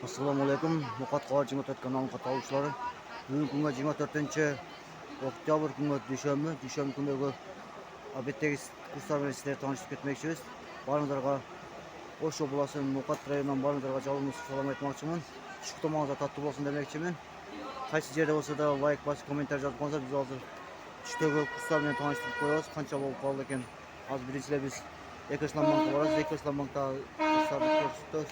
Assalomu alaykum. Muqatqor 24 kanalının katılışları. Bugün kunga 24-oktyabr kunga dushanba. Dushanba kundagi obeddagi kurslar bilan sizlarga tanishib ketmoqchimiz. Baringlarga O'sha bo'lsin, Muqat rayonidan baringlarga jalolimiz salom aytmoqchiman. Shu tomonga tatlı bo'lsin demoqchiman. Qaysi yerda bo'lsa-da like bosib, kommentar yozib qo'ysangiz biz hozir tushdagi kurslar bilan tanishtirib qo'yamiz. Qancha bo'lib qoldi ekan. Hozir birinchilar biz Ekoislam bankka boramiz. Ekoislam bankda kurslarni ko'rsatdik.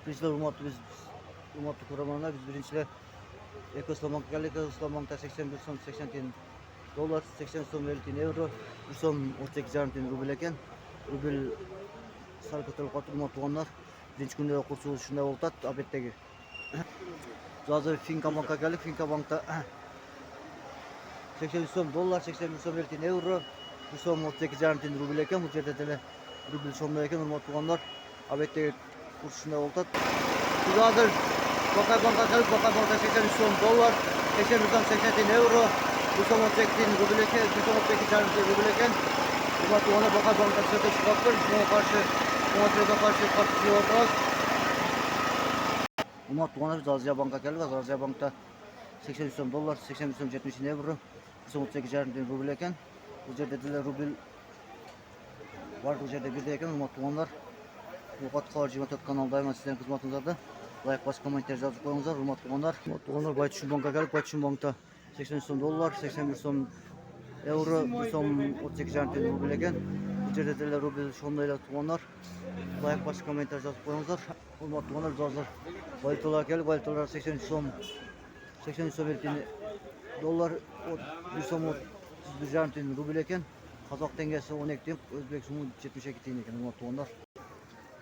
Birinchilar hurmatli ko'rarmanlar, biz birinchilar Ekoislam bankka keldik. Ekoislam bankda 81 so'm 80 tiyin dollar, 80 so'm 50 tiyin euro, 1 so'm 38,5 tiyin rubl ekan. Rubl sal ko'tarilib qoldi, hurmatli tuyg'anlar. Birinchi kunda kursi shunday bo'ldi, obeddagi. Hozir Finka bankka keldik. Finka bankda 80 so'm dollar, 81 so'm 50 tiyin euro, 1 so'm 38,5 tiyin rubl ekan. Bu yerda tele rubl so'mda ekan, hurmatli tuyg'anlar. Obeddagi kurs shunday bo'ldi. Biz hozir Bakay bankka keldik. Bakay bankda 83 so'm dollar, 81 so'm 80 tiyin euro, 1 so'm 38 tiyin rubl ekan, 1 so'm 38,5 tiyin rubl ekan. Hurmatli tuyg'anlar, Bakay bankda sotib chiqyapti. Shunga qarshi qarshi o'tiramiz. Hurmatli tuyg'anlar, biz Aziya bankka keldik. Aziya bankda 83 so'm dollar, 81 so'm 70 tiyin euro, 1 so'm 38,5 tiyin rubl ekan. Bu yerda rubl var, bu yerda birde ekan, hurmatli tuyg'anlar. Muqatqor 24 kanal daima sizlerin xizmatingizda. Like bosib, kommentar yozib qo'yingizlar, hurmatli tuyg'anlar. Hurmatli tuyg'anlar, Baytushun bankka keldik. Baytushun bankda 80 so'm dollar, 81 so'm euro, 1 so'm 38,5 tiyin rubl ekan. Bu yerda rubl shundaylar tuyg'anlar. Like bosib, kommentar yozib qo'yingizlar. Hurmatli tuyg'anlar, biz hozir valyutalarga keldik. Valyutalar 80 so'm 50 tiyin dollar, 1 so'm 31,5 tiyin rubl ekan. Qozoq tengasi 12 tiyin, o'zbek so'mi 72 tiyin ekan, hurmatli tuyg'anlar.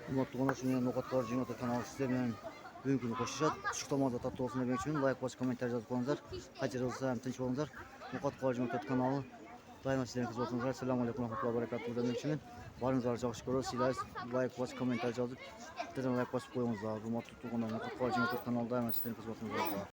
Hurmatli tuyg'anlar, shunday Muqatqor 24 kanali sizlar bilan bugungi kuni qo'shishadi. Shu tomonda tatlı olsun demoqchiman. Like bosib, kommentar yozib qo'yingizlar. Qancha bo'lsa ham tinch bo'lingizlar. Muqatqor 24 kanali doimo sizlarning xizmatingizda. Assalomu alaykum va rahmatullohi va barakatuh demoqchiman. Baringizlarni yaxshi ko'rasiz. Sizlar like bosib, kommentar yozib, bittadan like bosib qo'yingizlar. Hurmatli tuyg'anlar, Muqatqor 24 kanali doimo sizlarning xizmatingizda.